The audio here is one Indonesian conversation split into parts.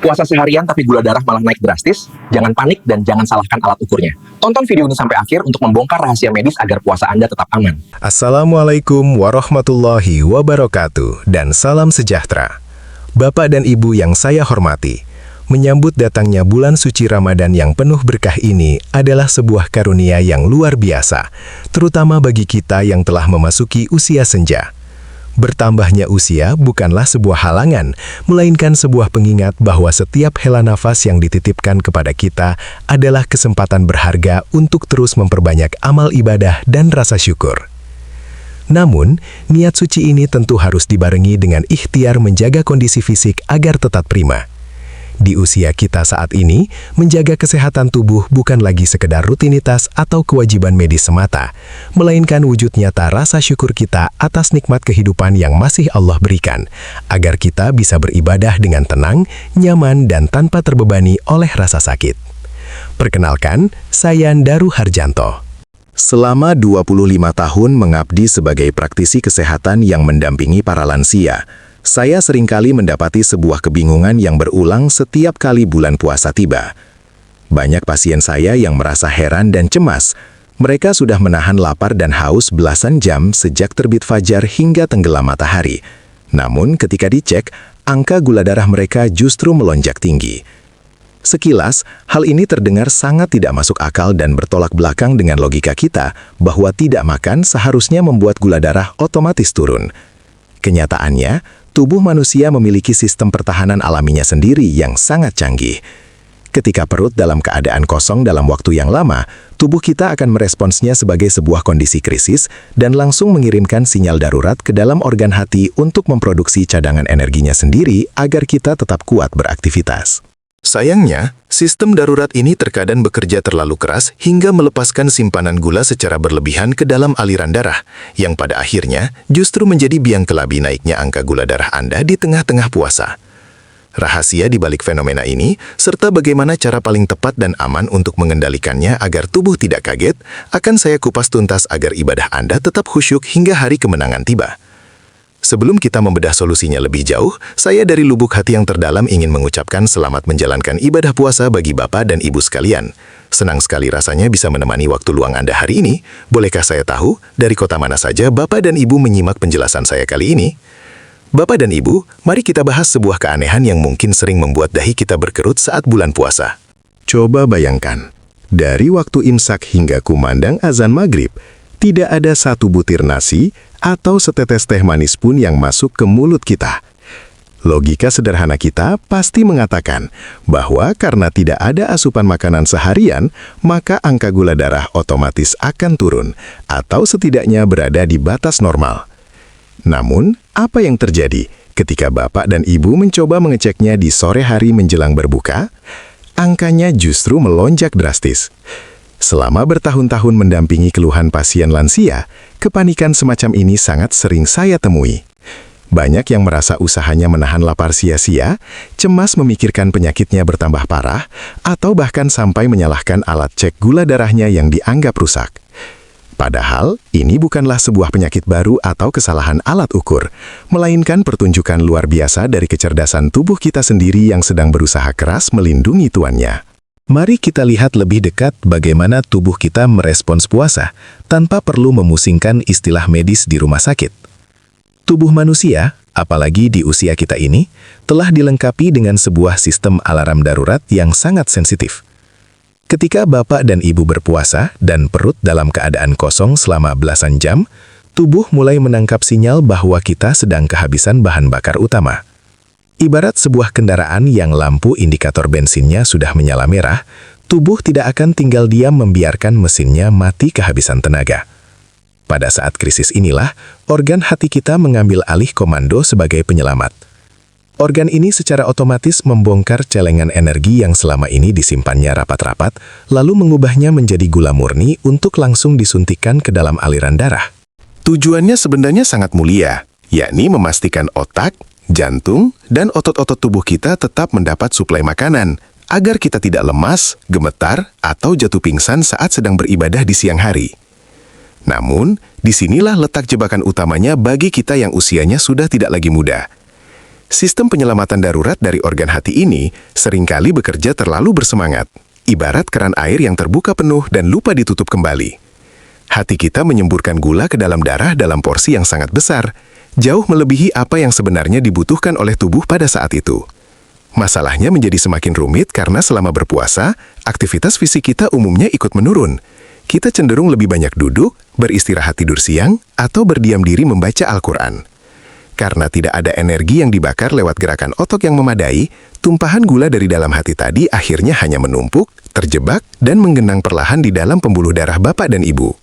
Puasa seharian tapi gula darah malah naik drastis? Jangan panik dan jangan salahkan alat ukurnya. Tonton video ini sampai akhir untuk membongkar rahasia medis agar puasa Anda tetap aman. Assalamualaikum warahmatullahi wabarakatuh dan salam sejahtera. Bapak dan Ibu yang saya hormati, menyambut datangnya bulan suci Ramadan yang penuh berkah ini adalah sebuah karunia yang luar biasa, terutama bagi kita yang telah memasuki usia senja. Bertambahnya usia bukanlah sebuah halangan, melainkan sebuah pengingat bahwa setiap hela nafas yang dititipkan kepada kita adalah kesempatan berharga untuk terus memperbanyak amal ibadah dan rasa syukur. Namun, niat suci ini tentu harus dibarengi dengan ikhtiar menjaga kondisi fisik agar tetap prima. Di usia kita saat ini, menjaga kesehatan tubuh bukan lagi sekedar rutinitas atau kewajiban medis semata, melainkan wujud nyata rasa syukur kita atas nikmat kehidupan yang masih Allah berikan, agar kita bisa beribadah dengan tenang, nyaman, dan tanpa terbebani oleh rasa sakit. Perkenalkan, saya Daru Harjanto. Selama 25 tahun mengabdi sebagai praktisi kesehatan yang mendampingi para lansia, saya seringkali mendapati sebuah kebingungan yang berulang setiap kali bulan puasa tiba. Banyak pasien saya yang merasa heran dan cemas. Mereka sudah menahan lapar dan haus belasan jam sejak terbit fajar hingga tenggelam matahari. Namun ketika dicek, angka gula darah mereka justru melonjak tinggi. Sekilas, hal ini terdengar sangat tidak masuk akal dan bertolak belakang dengan logika kita bahwa tidak makan seharusnya membuat gula darah otomatis turun. Kenyataannya, tubuh manusia memiliki sistem pertahanan alaminya sendiri yang sangat canggih. Ketika perut dalam keadaan kosong dalam waktu yang lama, tubuh kita akan meresponsnya sebagai sebuah kondisi krisis dan langsung mengirimkan sinyal darurat ke dalam organ hati untuk memproduksi cadangan energinya sendiri agar kita tetap kuat beraktivitas. Sayangnya, sistem darurat ini terkadang bekerja terlalu keras hingga melepaskan simpanan gula secara berlebihan ke dalam aliran darah, yang pada akhirnya justru menjadi biang kelabi naiknya angka gula darah Anda di tengah-tengah puasa. Rahasia di balik fenomena ini, serta bagaimana cara paling tepat dan aman untuk mengendalikannya agar tubuh tidak kaget, akan saya kupas tuntas agar ibadah Anda tetap khusyuk hingga hari kemenangan tiba. Sebelum kita membedah solusinya lebih jauh, saya dari lubuk hati yang terdalam ingin mengucapkan selamat menjalankan ibadah puasa bagi Bapak dan Ibu sekalian. Senang sekali rasanya bisa menemani waktu luang Anda hari ini. Bolehkah saya tahu, dari kota mana saja Bapak dan Ibu menyimak penjelasan saya kali ini? Bapak dan Ibu, mari kita bahas sebuah keanehan yang mungkin sering membuat dahi kita berkerut saat bulan puasa. Coba bayangkan, dari waktu imsak hingga kumandang azan maghrib, tidak ada satu butir nasi atau setetes teh manis pun yang masuk ke mulut kita. Logika sederhana kita pasti mengatakan bahwa karena tidak ada asupan makanan seharian, maka angka gula darah otomatis akan turun atau setidaknya berada di batas normal. Namun, apa yang terjadi ketika Bapak dan Ibu mencoba mengeceknya di sore hari menjelang berbuka? Angkanya justru melonjak drastis. Selama bertahun-tahun mendampingi keluhan pasien lansia, kepanikan semacam ini sangat sering saya temui. Banyak yang merasa usahanya menahan lapar sia-sia, cemas memikirkan penyakitnya bertambah parah, atau bahkan sampai menyalahkan alat cek gula darahnya yang dianggap rusak. Padahal, ini bukanlah sebuah penyakit baru atau kesalahan alat ukur, melainkan pertunjukan luar biasa dari kecerdasan tubuh kita sendiri yang sedang berusaha keras melindungi tuannya. Mari kita lihat lebih dekat bagaimana tubuh kita merespons puasa tanpa perlu memusingkan istilah medis di rumah sakit. Tubuh manusia, apalagi di usia kita ini, telah dilengkapi dengan sebuah sistem alarm darurat yang sangat sensitif. Ketika Bapak dan Ibu berpuasa dan perut dalam keadaan kosong selama belasan jam, tubuh mulai menangkap sinyal bahwa kita sedang kehabisan bahan bakar utama. Ibarat sebuah kendaraan yang lampu indikator bensinnya sudah menyala merah, tubuh tidak akan tinggal diam membiarkan mesinnya mati kehabisan tenaga. Pada saat krisis inilah, organ hati kita mengambil alih komando sebagai penyelamat. Organ ini secara otomatis membongkar celengan energi yang selama ini disimpannya rapat-rapat, lalu mengubahnya menjadi gula murni untuk langsung disuntikkan ke dalam aliran darah. Tujuannya sebenarnya sangat mulia, yakni memastikan otak, jantung, dan otot-otot tubuh kita tetap mendapat suplai makanan, agar kita tidak lemas, gemetar, atau jatuh pingsan saat sedang beribadah di siang hari. Namun, disinilah letak jebakan utamanya bagi kita yang usianya sudah tidak lagi muda. Sistem penyelamatan darurat dari organ hati ini seringkali bekerja terlalu bersemangat, ibarat keran air yang terbuka penuh dan lupa ditutup kembali. Hati kita menyemburkan gula ke dalam darah dalam porsi yang sangat besar, jauh melebihi apa yang sebenarnya dibutuhkan oleh tubuh pada saat itu. Masalahnya menjadi semakin rumit karena selama berpuasa, aktivitas fisik kita umumnya ikut menurun. Kita cenderung lebih banyak duduk, beristirahat tidur siang, atau berdiam diri membaca Al-Quran. Karena tidak ada energi yang dibakar lewat gerakan otot yang memadai, tumpahan gula dari dalam hati tadi akhirnya hanya menumpuk, terjebak, dan menggenang perlahan di dalam pembuluh darah Bapak dan Ibu.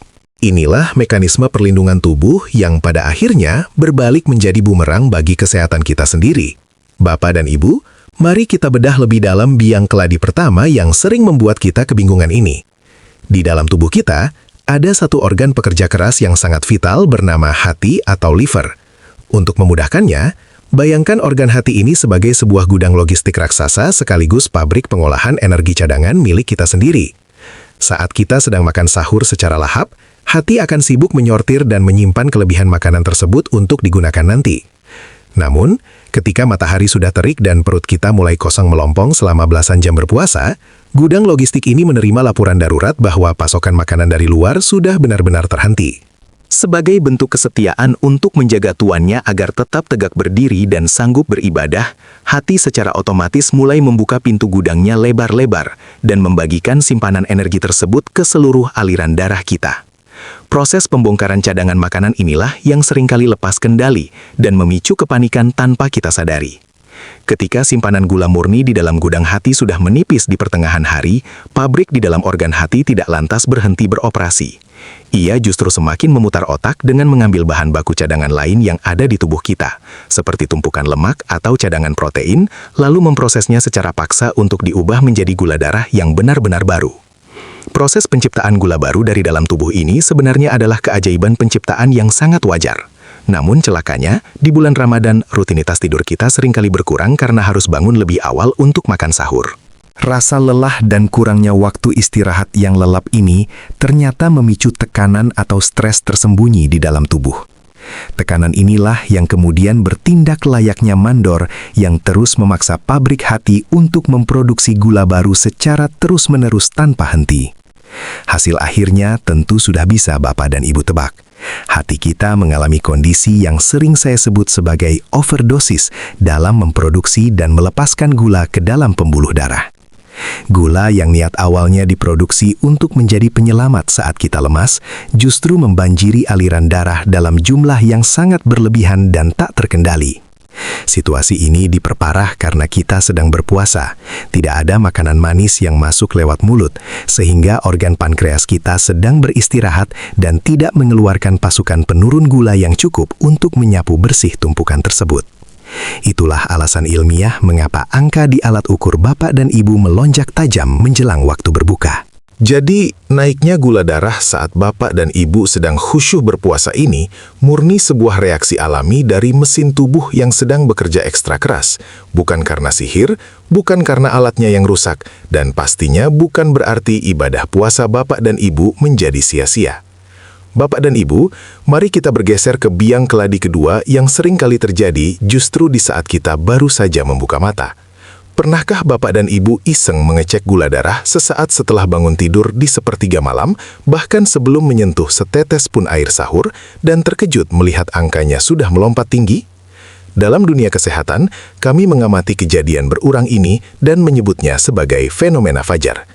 Inilah mekanisme perlindungan tubuh yang pada akhirnya berbalik menjadi bumerang bagi kesehatan kita sendiri. Bapak dan Ibu, mari kita bedah lebih dalam biang keladi pertama yang sering membuat kita kebingungan ini. Di dalam tubuh kita, ada satu organ pekerja keras yang sangat vital bernama hati atau liver. Untuk memudahkannya, bayangkan organ hati ini sebagai sebuah gudang logistik raksasa sekaligus pabrik pengolahan energi cadangan milik kita sendiri. Saat kita sedang makan sahur secara lahap, hati akan sibuk menyortir dan menyimpan kelebihan makanan tersebut untuk digunakan nanti. Namun, ketika matahari sudah terik dan perut kita mulai kosong melompong selama belasan jam berpuasa, gudang logistik ini menerima laporan darurat bahwa pasokan makanan dari luar sudah benar-benar terhenti. Sebagai bentuk kesetiaan untuk menjaga tuannya agar tetap tegak berdiri dan sanggup beribadah, hati secara otomatis mulai membuka pintu gudangnya lebar-lebar dan membagikan simpanan energi tersebut ke seluruh aliran darah kita. Proses pembongkaran cadangan makanan inilah yang seringkali lepas kendali dan memicu kepanikan tanpa kita sadari. Ketika simpanan gula murni di dalam gudang hati sudah menipis di pertengahan hari, pabrik di dalam organ hati tidak lantas berhenti beroperasi. Ia justru semakin memutar otak dengan mengambil bahan baku cadangan lain yang ada di tubuh kita, seperti tumpukan lemak atau cadangan protein, lalu memprosesnya secara paksa untuk diubah menjadi gula darah yang benar-benar baru. Proses penciptaan gula baru dari dalam tubuh ini sebenarnya adalah keajaiban penciptaan yang sangat wajar. Namun celakanya, di bulan Ramadan, rutinitas tidur kita seringkali berkurang karena harus bangun lebih awal untuk makan sahur. Rasa lelah dan kurangnya waktu istirahat yang lelap ini ternyata memicu tekanan atau stres tersembunyi di dalam tubuh. Tekanan inilah yang kemudian bertindak layaknya mandor yang terus memaksa pabrik hati untuk memproduksi gula baru secara terus-menerus tanpa henti. Hasil akhirnya tentu sudah bisa Bapak dan Ibu tebak. Hati kita mengalami kondisi yang sering saya sebut sebagai overdosis dalam memproduksi dan melepaskan gula ke dalam pembuluh darah. Gula yang niat awalnya diproduksi untuk menjadi penyelamat saat kita lemas, justru membanjiri aliran darah dalam jumlah yang sangat berlebihan dan tak terkendali. Situasi ini diperparah karena kita sedang berpuasa, tidak ada makanan manis yang masuk lewat mulut, sehingga organ pankreas kita sedang beristirahat dan tidak mengeluarkan pasukan penurun gula yang cukup untuk menyapu bersih tumpukan tersebut. Itulah alasan ilmiah mengapa angka di alat ukur Bapak dan Ibu melonjak tajam menjelang waktu berbuka. Jadi, naiknya gula darah saat Bapak dan Ibu sedang khusyuk berpuasa ini murni sebuah reaksi alami dari mesin tubuh yang sedang bekerja ekstra keras, bukan karena sihir, bukan karena alatnya yang rusak, dan pastinya bukan berarti ibadah puasa Bapak dan Ibu menjadi sia-sia. Bapak dan Ibu, mari kita bergeser ke biang keladi kedua yang sering kali terjadi justru di saat kita baru saja membuka mata. Pernahkah Bapak dan Ibu iseng mengecek gula darah sesaat setelah bangun tidur di sepertiga malam, bahkan sebelum menyentuh setetes pun air sahur, dan terkejut melihat angkanya sudah melompat tinggi? Dalam dunia kesehatan, kami mengamati kejadian berulang ini dan menyebutnya sebagai fenomena fajar.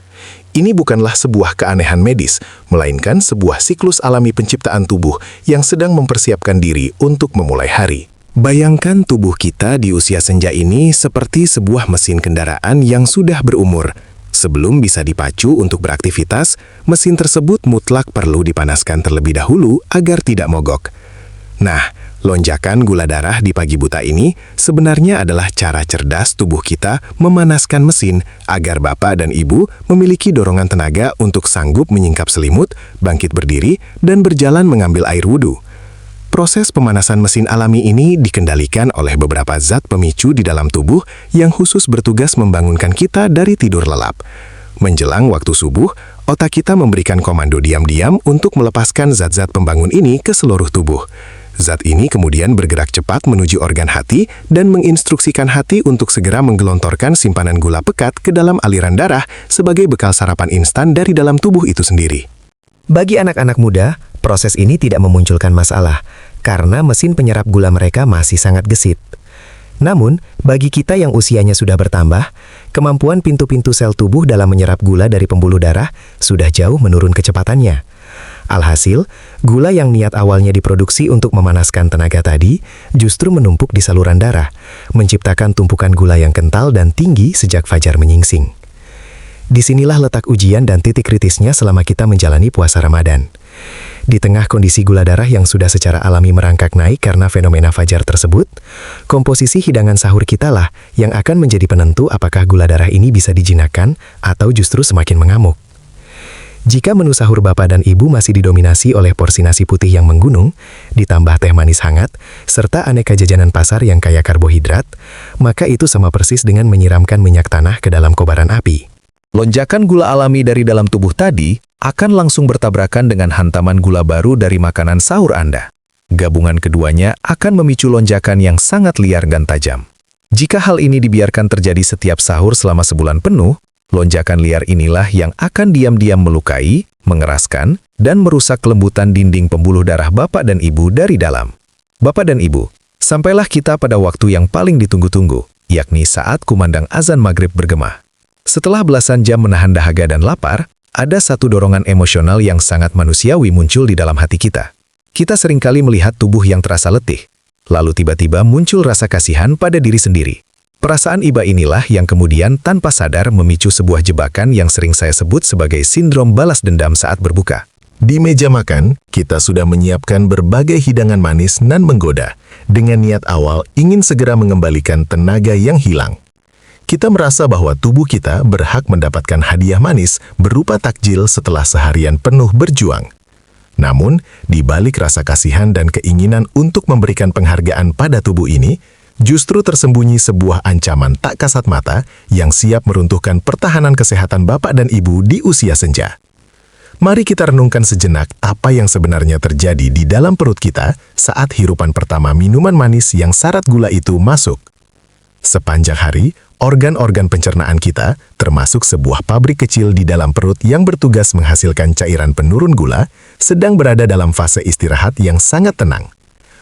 Ini bukanlah sebuah keanehan medis, melainkan sebuah siklus alami penciptaan tubuh yang sedang mempersiapkan diri untuk memulai hari. Bayangkan tubuh kita di usia senja ini seperti sebuah mesin kendaraan yang sudah berumur. Sebelum bisa dipacu untuk beraktivitas, mesin tersebut mutlak perlu dipanaskan terlebih dahulu agar tidak mogok. Nah, lonjakan gula darah di pagi buta ini sebenarnya adalah cara cerdas tubuh kita memanaskan mesin agar Bapak dan Ibu memiliki dorongan tenaga untuk sanggup menyingkap selimut, bangkit berdiri, dan berjalan mengambil air wudhu. Proses pemanasan mesin alami ini dikendalikan oleh beberapa zat pemicu di dalam tubuh yang khusus bertugas membangunkan kita dari tidur lelap. Menjelang waktu subuh, otak kita memberikan komando diam-diam untuk melepaskan zat-zat pembangun ini ke seluruh tubuh. Zat ini kemudian bergerak cepat menuju organ hati dan menginstruksikan hati untuk segera menggelontorkan simpanan gula pekat ke dalam aliran darah sebagai bekal sarapan instan dari dalam tubuh itu sendiri. Bagi anak-anak muda, proses ini tidak memunculkan masalah karena mesin penyerap gula mereka masih sangat gesit. Namun, bagi kita yang usianya sudah bertambah, kemampuan pintu-pintu sel tubuh dalam menyerap gula dari pembuluh darah sudah jauh menurun kecepatannya. Alhasil, gula yang niat awalnya diproduksi untuk memanaskan tenaga tadi justru menumpuk di saluran darah, menciptakan tumpukan gula yang kental dan tinggi sejak fajar menyingsing. Disinilah letak ujian dan titik kritisnya selama kita menjalani puasa Ramadan. Di tengah kondisi gula darah yang sudah secara alami merangkak naik karena fenomena fajar tersebut, komposisi hidangan sahur kita lah yang akan menjadi penentu apakah gula darah ini bisa dijinakkan atau justru semakin mengamuk. Jika menu sahur Bapak dan Ibu masih didominasi oleh porsi nasi putih yang menggunung, ditambah teh manis hangat, serta aneka jajanan pasar yang kaya karbohidrat, maka itu sama persis dengan menyiramkan minyak tanah ke dalam kobaran api. Lonjakan gula alami dari dalam tubuh tadi akan langsung bertabrakan dengan hantaman gula baru dari makanan sahur Anda. Gabungan keduanya akan memicu lonjakan yang sangat liar dan tajam. Jika hal ini dibiarkan terjadi setiap sahur selama sebulan penuh, lonjakan liar inilah yang akan diam-diam melukai, mengeraskan, dan merusak kelembutan dinding pembuluh darah Bapak dan Ibu dari dalam. Bapak dan Ibu, sampailah kita pada waktu yang paling ditunggu-tunggu, yakni saat kumandang azan maghrib bergema. Setelah belasan jam menahan dahaga dan lapar, ada satu dorongan emosional yang sangat manusiawi muncul di dalam hati kita. Kita seringkali melihat tubuh yang terasa letih, lalu tiba-tiba muncul rasa kasihan pada diri sendiri. Perasaan iba inilah yang kemudian tanpa sadar memicu sebuah jebakan yang sering saya sebut sebagai sindrom balas dendam saat berbuka. Di meja makan, kita sudah menyiapkan berbagai hidangan manis nan menggoda, dengan niat awal ingin segera mengembalikan tenaga yang hilang. Kita merasa bahwa tubuh kita berhak mendapatkan hadiah manis berupa takjil setelah seharian penuh berjuang. Namun, di balik rasa kasihan dan keinginan untuk memberikan penghargaan pada tubuh ini, justru tersembunyi sebuah ancaman tak kasat mata yang siap meruntuhkan pertahanan kesehatan Bapak dan Ibu di usia senja. Mari kita renungkan sejenak apa yang sebenarnya terjadi di dalam perut kita saat hirupan pertama minuman manis yang syarat gula itu masuk. Sepanjang hari, organ-organ pencernaan kita, termasuk sebuah pabrik kecil di dalam perut yang bertugas menghasilkan cairan penurun gula, sedang berada dalam fase istirahat yang sangat tenang.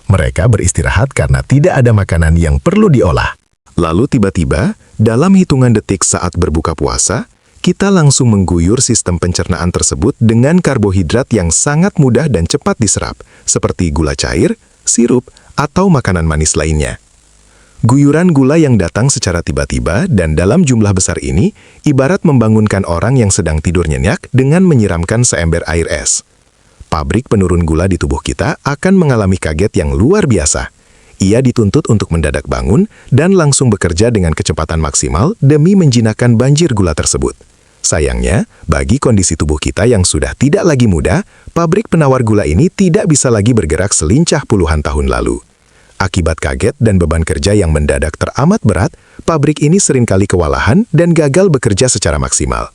Mereka beristirahat karena tidak ada makanan yang perlu diolah. Lalu tiba-tiba, dalam hitungan detik saat berbuka puasa, kita langsung mengguyur sistem pencernaan tersebut dengan karbohidrat yang sangat mudah dan cepat diserap, seperti gula cair, sirup, atau makanan manis lainnya. Guyuran gula yang datang secara tiba-tiba dan dalam jumlah besar ini, ibarat membangunkan orang yang sedang tidur nyenyak dengan menyiramkan seember air es. Pabrik penurun gula di tubuh kita akan mengalami kaget yang luar biasa. Ia dituntut untuk mendadak bangun dan langsung bekerja dengan kecepatan maksimal demi menjinakkan banjir gula tersebut. Sayangnya, bagi kondisi tubuh kita yang sudah tidak lagi muda, pabrik penawar gula ini tidak bisa lagi bergerak selincah puluhan tahun lalu. Akibat kaget dan beban kerja yang mendadak teramat berat, pabrik ini seringkali kewalahan dan gagal bekerja secara maksimal.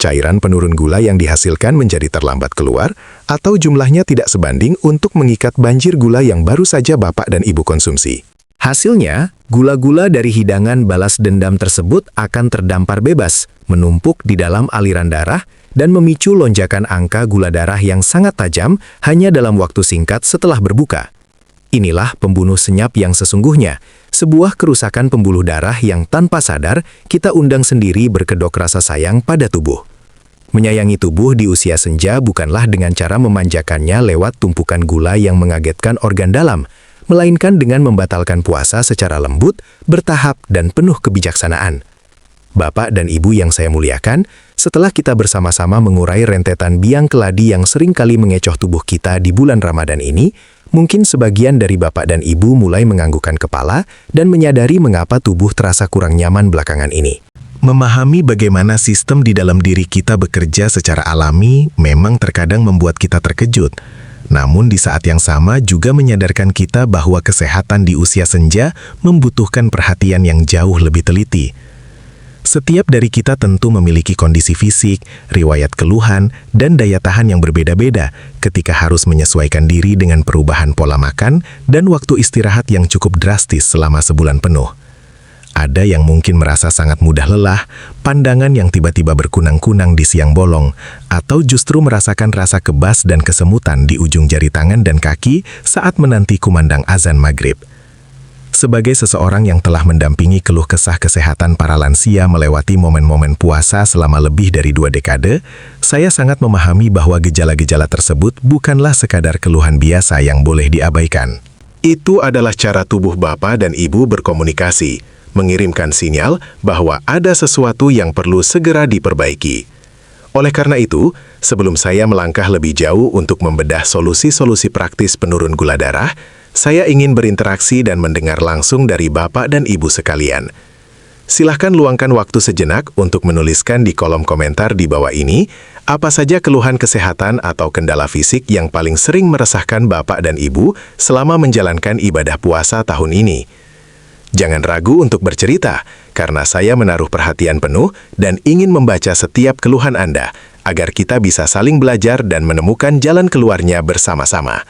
Cairan penurun gula yang dihasilkan menjadi terlambat keluar, atau jumlahnya tidak sebanding untuk mengikat banjir gula yang baru saja Bapak dan Ibu konsumsi. Hasilnya, gula-gula dari hidangan balas dendam tersebut akan terdampar bebas, menumpuk di dalam aliran darah, dan memicu lonjakan angka gula darah yang sangat tajam hanya dalam waktu singkat setelah berbuka. Inilah pembunuh senyap yang sesungguhnya, sebuah kerusakan pembuluh darah yang tanpa sadar kita undang sendiri berkedok rasa sayang pada tubuh. Menyayangi tubuh di usia senja bukanlah dengan cara memanjakannya lewat tumpukan gula yang mengagetkan organ dalam, melainkan dengan membatalkan puasa secara lembut, bertahap, dan penuh kebijaksanaan. Bapak dan Ibu yang saya muliakan, setelah kita bersama-sama mengurai rentetan biang keladi yang seringkali mengecoh tubuh kita di bulan Ramadan ini, mungkin sebagian dari Bapak dan Ibu mulai menganggukkan kepala dan menyadari mengapa tubuh terasa kurang nyaman belakangan ini. Memahami bagaimana sistem di dalam diri kita bekerja secara alami memang terkadang membuat kita terkejut. Namun di saat yang sama juga menyadarkan kita bahwa kesehatan di usia senja membutuhkan perhatian yang jauh lebih teliti. Setiap dari kita tentu memiliki kondisi fisik, riwayat keluhan, dan daya tahan yang berbeda-beda ketika harus menyesuaikan diri dengan perubahan pola makan dan waktu istirahat yang cukup drastis selama sebulan penuh. Ada yang mungkin merasa sangat mudah lelah, pandangan yang tiba-tiba berkunang-kunang di siang bolong, atau justru merasakan rasa kebas dan kesemutan di ujung jari tangan dan kaki saat menanti kumandang azan maghrib. Sebagai seseorang yang telah mendampingi keluh kesah kesehatan para lansia melewati momen-momen puasa selama lebih dari 2 dekade, saya sangat memahami bahwa gejala-gejala tersebut bukanlah sekadar keluhan biasa yang boleh diabaikan. Itu adalah cara tubuh Bapak dan Ibu berkomunikasi, mengirimkan sinyal bahwa ada sesuatu yang perlu segera diperbaiki. Oleh karena itu, sebelum saya melangkah lebih jauh untuk membedah solusi-solusi praktis penurun gula darah, saya ingin berinteraksi dan mendengar langsung dari Bapak dan Ibu sekalian. Silahkan luangkan waktu sejenak untuk menuliskan di kolom komentar di bawah ini, apa saja keluhan kesehatan atau kendala fisik yang paling sering meresahkan Bapak dan Ibu selama menjalankan ibadah puasa tahun ini. Jangan ragu untuk bercerita, karena saya menaruh perhatian penuh dan ingin membaca setiap keluhan Anda, agar kita bisa saling belajar dan menemukan jalan keluarnya bersama-sama.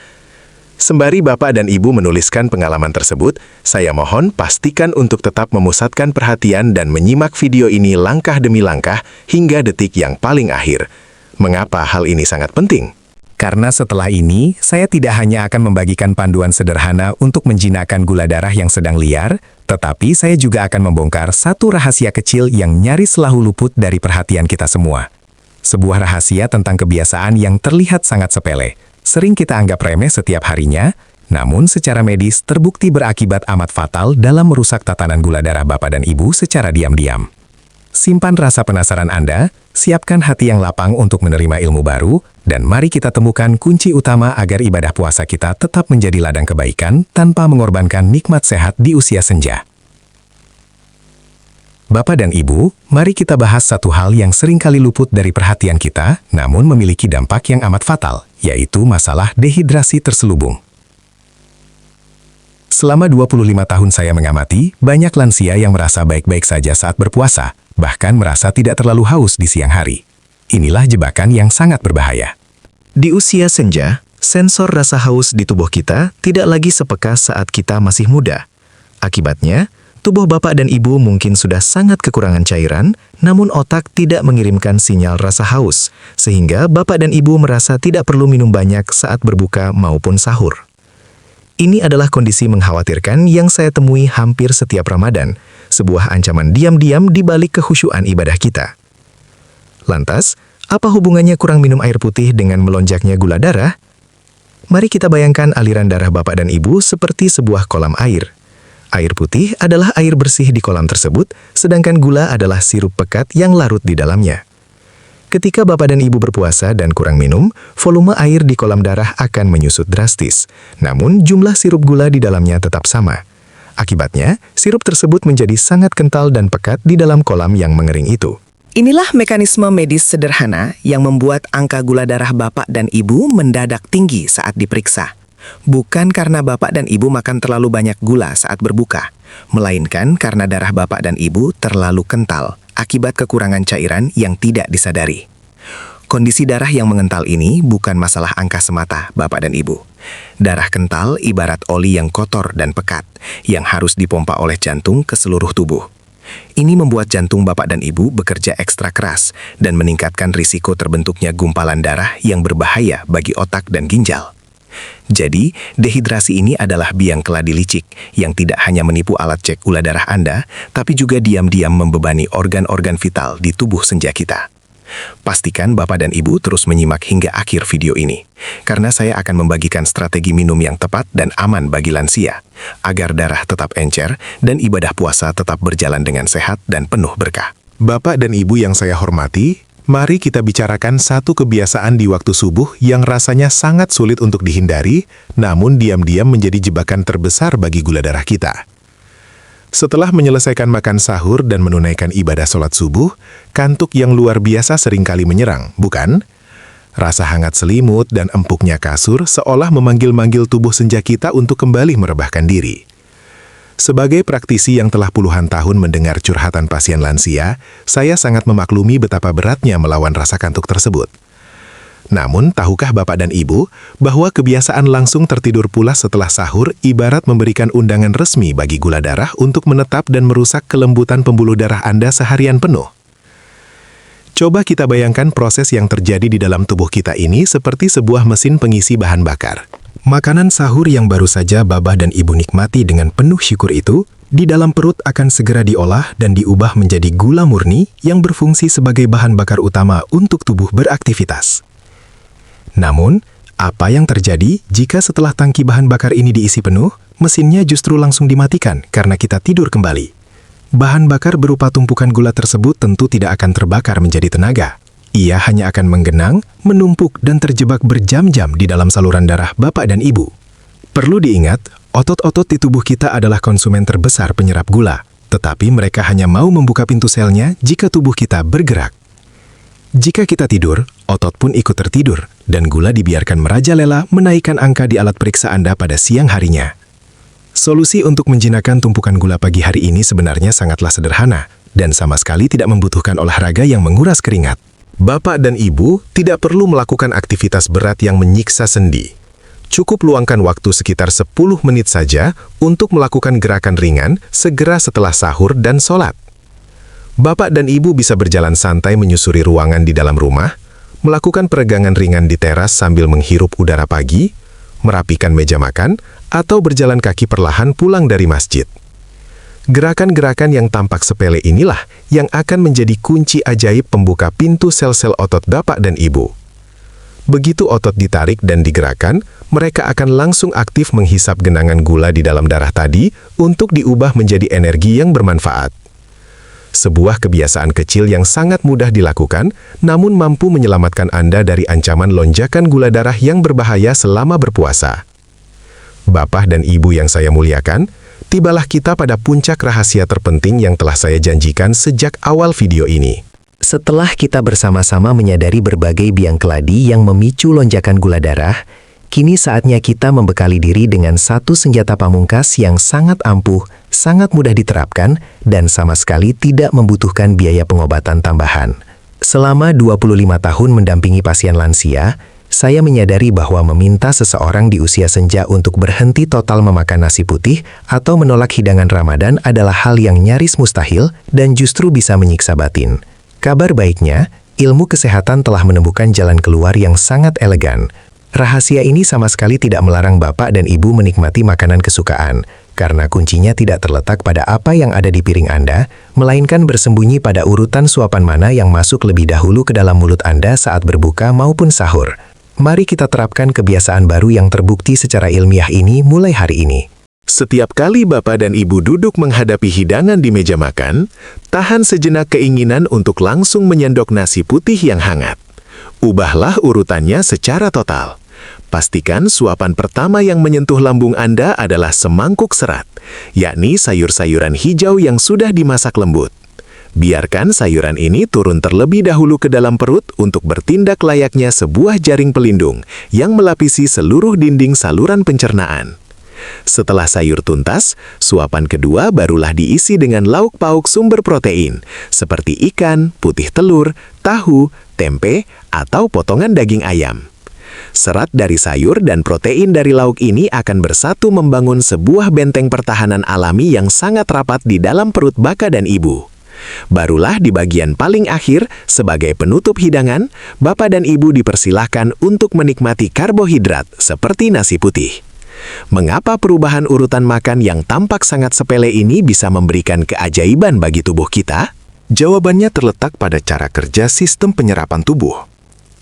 Sembari Bapak dan Ibu menuliskan pengalaman tersebut, saya mohon pastikan untuk tetap memusatkan perhatian dan menyimak video ini langkah demi langkah hingga detik yang paling akhir. Mengapa hal ini sangat penting? Karena setelah ini, saya tidak hanya akan membagikan panduan sederhana untuk menjinakkan gula darah yang sedang liar, tetapi saya juga akan membongkar satu rahasia kecil yang nyaris selalu luput dari perhatian kita semua. Sebuah rahasia tentang kebiasaan yang terlihat sangat sepele, sering kita anggap remeh setiap harinya, namun secara medis terbukti berakibat amat fatal dalam merusak tatanan gula darah Bapak dan Ibu secara diam-diam. Simpan rasa penasaran Anda, siapkan hati yang lapang untuk menerima ilmu baru, dan mari kita temukan kunci utama agar ibadah puasa kita tetap menjadi ladang kebaikan tanpa mengorbankan nikmat sehat di usia senja. Bapak dan Ibu, mari kita bahas satu hal yang seringkali luput dari perhatian kita, namun memiliki dampak yang amat fatal, yaitu masalah dehidrasi terselubung. Selama 25 tahun saya mengamati, banyak lansia yang merasa baik-baik saja saat berpuasa, bahkan merasa tidak terlalu haus di siang hari. Inilah jebakan yang sangat berbahaya. Di usia senja, sensor rasa haus di tubuh kita tidak lagi sepeka saat kita masih muda. Akibatnya, tubuh Bapak dan Ibu mungkin sudah sangat kekurangan cairan, namun otak tidak mengirimkan sinyal rasa haus, sehingga Bapak dan Ibu merasa tidak perlu minum banyak saat berbuka maupun sahur. Ini adalah kondisi mengkhawatirkan yang saya temui hampir setiap Ramadan, sebuah ancaman diam-diam di balik kekhusyuan ibadah kita. Lantas, apa hubungannya kurang minum air putih dengan melonjaknya gula darah? Mari kita bayangkan aliran darah Bapak dan Ibu seperti sebuah kolam air. Air putih adalah air bersih di kolam tersebut, sedangkan gula adalah sirup pekat yang larut di dalamnya. Ketika Bapak dan Ibu berpuasa dan kurang minum, volume air di kolam darah akan menyusut drastis. Namun, jumlah sirup gula di dalamnya tetap sama. Akibatnya, sirup tersebut menjadi sangat kental dan pekat di dalam kolam yang mengering itu. Inilah mekanisme medis sederhana yang membuat angka gula darah Bapak dan Ibu mendadak tinggi saat diperiksa. Bukan karena Bapak dan Ibu makan terlalu banyak gula saat berbuka, melainkan karena darah Bapak dan Ibu terlalu kental akibat kekurangan cairan yang tidak disadari. Kondisi darah yang mengental ini bukan masalah angka semata, Bapak dan Ibu. Darah kental ibarat oli yang kotor dan pekat, yang harus dipompa oleh jantung ke seluruh tubuh. Ini membuat jantung Bapak dan Ibu bekerja ekstra keras dan meningkatkan risiko terbentuknya gumpalan darah yang berbahaya bagi otak dan ginjal. Jadi, dehidrasi ini adalah biang keladi licik yang tidak hanya menipu alat cek gula darah Anda, tapi juga diam-diam membebani organ-organ vital di tubuh senja kita. Pastikan Bapak dan Ibu terus menyimak hingga akhir video ini, karena saya akan membagikan strategi minum yang tepat dan aman bagi lansia, agar darah tetap encer dan ibadah puasa tetap berjalan dengan sehat dan penuh berkah. Bapak dan Ibu yang saya hormati, mari kita bicarakan satu kebiasaan di waktu subuh yang rasanya sangat sulit untuk dihindari, namun diam-diam menjadi jebakan terbesar bagi gula darah kita. Setelah menyelesaikan makan sahur dan menunaikan ibadah sholat subuh, kantuk yang luar biasa seringkali menyerang, bukan? Rasa hangat selimut dan empuknya kasur seolah memanggil-manggil tubuh senja kita untuk kembali merebahkan diri. Sebagai praktisi yang telah puluhan tahun mendengar curhatan pasien lansia, saya sangat memaklumi betapa beratnya melawan rasa kantuk tersebut. Namun, tahukah Bapak dan Ibu bahwa kebiasaan langsung tertidur pulas setelah sahur ibarat memberikan undangan resmi bagi gula darah untuk menetap dan merusak kelembutan pembuluh darah Anda seharian penuh? Coba kita bayangkan proses yang terjadi di dalam tubuh kita ini seperti sebuah mesin pengisi bahan bakar. Makanan sahur yang baru saja Bapak dan Ibu nikmati dengan penuh syukur itu, di dalam perut akan segera diolah dan diubah menjadi gula murni yang berfungsi sebagai bahan bakar utama untuk tubuh beraktivitas. Namun, apa yang terjadi jika setelah tangki bahan bakar ini diisi penuh, mesinnya justru langsung dimatikan karena kita tidur kembali? Bahan bakar berupa tumpukan gula tersebut tentu tidak akan terbakar menjadi tenaga. Ia hanya akan menggenang, menumpuk, dan terjebak berjam-jam di dalam saluran darah Bapak dan Ibu. Perlu diingat, otot-otot di tubuh kita adalah konsumen terbesar penyerap gula, tetapi mereka hanya mau membuka pintu selnya jika tubuh kita bergerak. Jika kita tidur, otot pun ikut tertidur, dan gula dibiarkan merajalela menaikkan angka di alat periksa Anda pada siang harinya. Solusi untuk menjinakkan tumpukan gula pagi hari ini sebenarnya sangatlah sederhana, dan sama sekali tidak membutuhkan olahraga yang menguras keringat. Bapak dan Ibu tidak perlu melakukan aktivitas berat yang menyiksa sendi. Cukup luangkan waktu sekitar 10 menit saja untuk melakukan gerakan ringan segera setelah sahur dan sholat. Bapak dan Ibu bisa berjalan santai menyusuri ruangan di dalam rumah, melakukan peregangan ringan di teras sambil menghirup udara pagi, merapikan meja makan, atau berjalan kaki perlahan pulang dari masjid. Gerakan-gerakan yang tampak sepele inilah yang akan menjadi kunci ajaib pembuka pintu sel-sel otot Bapak dan Ibu. Begitu otot ditarik dan digerakkan, mereka akan langsung aktif menghisap genangan gula di dalam darah tadi untuk diubah menjadi energi yang bermanfaat. Sebuah kebiasaan kecil yang sangat mudah dilakukan, namun mampu menyelamatkan Anda dari ancaman lonjakan gula darah yang berbahaya selama berpuasa. Bapak dan Ibu yang saya muliakan, tibalah kita pada puncak rahasia terpenting yang telah saya janjikan sejak awal video ini. Setelah kita bersama-sama menyadari berbagai biang keladi yang memicu lonjakan gula darah, kini saatnya kita membekali diri dengan satu senjata pamungkas yang sangat ampuh, sangat mudah diterapkan, dan sama sekali tidak membutuhkan biaya pengobatan tambahan. Selama 25 tahun mendampingi pasien lansia, saya menyadari bahwa meminta seseorang di usia senja untuk berhenti total memakan nasi putih atau menolak hidangan Ramadan adalah hal yang nyaris mustahil dan justru bisa menyiksa batin. Kabar baiknya, ilmu kesehatan telah menemukan jalan keluar yang sangat elegan. Rahasia ini sama sekali tidak melarang Bapak dan Ibu menikmati makanan kesukaan, karena kuncinya tidak terletak pada apa yang ada di piring Anda, melainkan bersembunyi pada urutan suapan mana yang masuk lebih dahulu ke dalam mulut Anda saat berbuka maupun sahur. Mari kita terapkan kebiasaan baru yang terbukti secara ilmiah ini mulai hari ini. Setiap kali Bapak dan Ibu duduk menghadapi hidangan di meja makan, tahan sejenak keinginan untuk langsung menyendok nasi putih yang hangat. Ubahlah urutannya secara total. Pastikan suapan pertama yang menyentuh lambung Anda adalah semangkuk serat, yakni sayur-sayuran hijau yang sudah dimasak lembut. Biarkan sayuran ini turun terlebih dahulu ke dalam perut untuk bertindak layaknya sebuah jaring pelindung yang melapisi seluruh dinding saluran pencernaan. Setelah sayur tuntas, suapan kedua barulah diisi dengan lauk pauk sumber protein, seperti ikan, putih telur, tahu, tempe, atau potongan daging ayam. Serat dari sayur dan protein dari lauk ini akan bersatu membangun sebuah benteng pertahanan alami yang sangat rapat di dalam perut Bapak dan Ibu. Barulah di bagian paling akhir, sebagai penutup hidangan, Bapak dan Ibu dipersilahkan untuk menikmati karbohidrat seperti nasi putih. Mengapa perubahan urutan makan yang tampak sangat sepele ini bisa memberikan keajaiban bagi tubuh kita? Jawabannya terletak pada cara kerja sistem penyerapan tubuh.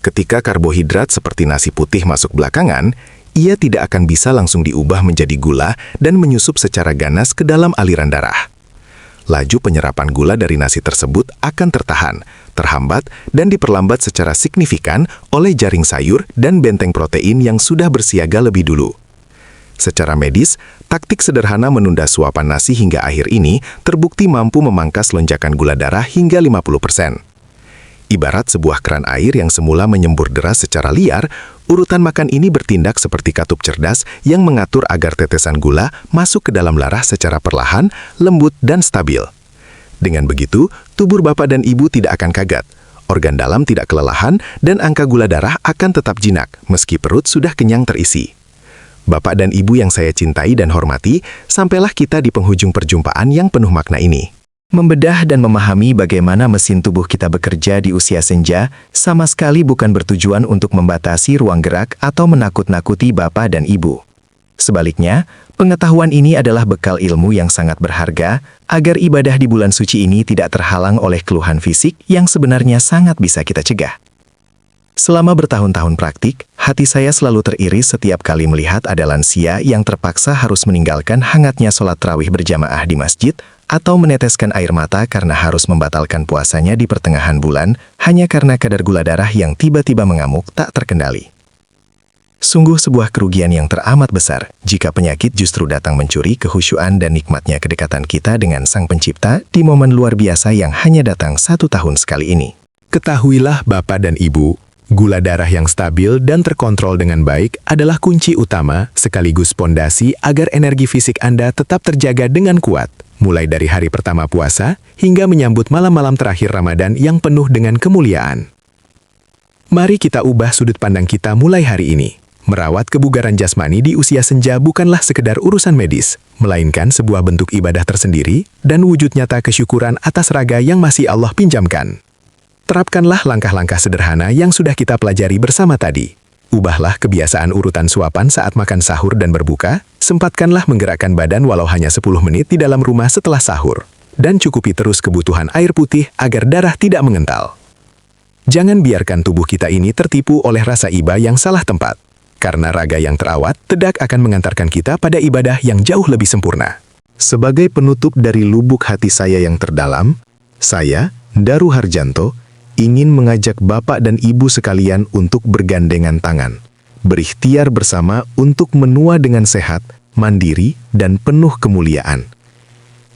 Ketika karbohidrat seperti nasi putih masuk belakangan, ia tidak akan bisa langsung diubah menjadi gula dan menyusup secara ganas ke dalam aliran darah. Laju penyerapan gula dari nasi tersebut akan tertahan, terhambat, dan diperlambat secara signifikan oleh jaring sayur dan benteng protein yang sudah bersiaga lebih dulu. Secara medis, taktik sederhana menunda suapan nasi hingga akhir ini terbukti mampu memangkas lonjakan gula darah hingga 50%. Ibarat sebuah keran air yang semula menyembur deras secara liar, urutan makan ini bertindak seperti katup cerdas yang mengatur agar tetesan gula masuk ke dalam darah secara perlahan, lembut, dan stabil. Dengan begitu, tubuh Bapak dan Ibu tidak akan kaget, organ dalam tidak kelelahan, dan angka gula darah akan tetap jinak meski perut sudah kenyang terisi. Bapak dan Ibu yang saya cintai dan hormati, sampailah kita di penghujung perjumpaan yang penuh makna ini. Membedah dan memahami bagaimana mesin tubuh kita bekerja di usia senja sama sekali bukan bertujuan untuk membatasi ruang gerak atau menakut-nakuti Bapak dan Ibu. Sebaliknya, pengetahuan ini adalah bekal ilmu yang sangat berharga agar ibadah di bulan suci ini tidak terhalang oleh keluhan fisik yang sebenarnya sangat bisa kita cegah. Selama bertahun-tahun praktik, hati saya selalu teriris setiap kali melihat ada lansia yang terpaksa harus meninggalkan hangatnya sholat tarawih berjamaah di masjid atau meneteskan air mata karena harus membatalkan puasanya di pertengahan bulan hanya karena kadar gula darah yang tiba-tiba mengamuk tak terkendali. Sungguh sebuah kerugian yang teramat besar jika penyakit justru datang mencuri kehusyuan dan nikmatnya kedekatan kita dengan Sang Pencipta di momen luar biasa yang hanya datang 1 tahun sekali ini. Ketahuilah Bapak dan Ibu, gula darah yang stabil dan terkontrol dengan baik adalah kunci utama sekaligus pondasi agar energi fisik Anda tetap terjaga dengan kuat, mulai dari hari pertama puasa hingga menyambut malam-malam terakhir Ramadan yang penuh dengan kemuliaan. Mari kita ubah sudut pandang kita mulai hari ini. Merawat kebugaran jasmani di usia senja bukanlah sekedar urusan medis, melainkan sebuah bentuk ibadah tersendiri dan wujud nyata kesyukuran atas raga yang masih Allah pinjamkan. Terapkanlah langkah-langkah sederhana yang sudah kita pelajari bersama tadi. Ubahlah kebiasaan urutan suapan saat makan sahur dan berbuka, sempatkanlah menggerakkan badan walau hanya 10 menit di dalam rumah setelah sahur, dan cukupi terus kebutuhan air putih agar darah tidak mengental. Jangan biarkan tubuh kita ini tertipu oleh rasa iba yang salah tempat, karena raga yang terawat tidak akan mengantarkan kita pada ibadah yang jauh lebih sempurna. Sebagai penutup dari lubuk hati saya yang terdalam, saya, Daru Harjanto, ingin mengajak Bapak dan Ibu sekalian untuk bergandengan tangan, berikhtiar bersama untuk menua dengan sehat, mandiri, dan penuh kemuliaan.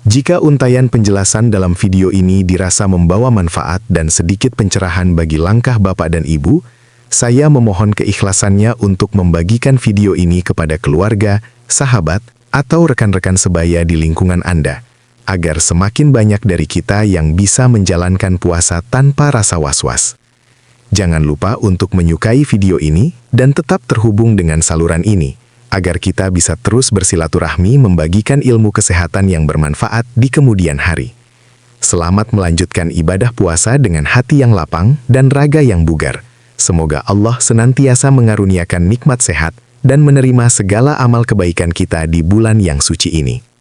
Jika untayan penjelasan dalam video ini dirasa membawa manfaat dan sedikit pencerahan bagi langkah Bapak dan Ibu, saya memohon keikhlasannya untuk membagikan video ini kepada keluarga, sahabat, atau rekan-rekan sebaya di lingkungan Anda, agar semakin banyak dari kita yang bisa menjalankan puasa tanpa rasa was-was. Jangan lupa untuk menyukai video ini dan tetap terhubung dengan saluran ini, agar kita bisa terus bersilaturahmi membagikan ilmu kesehatan yang bermanfaat di kemudian hari. Selamat melanjutkan ibadah puasa dengan hati yang lapang dan raga yang bugar. Semoga Allah senantiasa mengaruniakan nikmat sehat dan menerima segala amal kebaikan kita di bulan yang suci ini.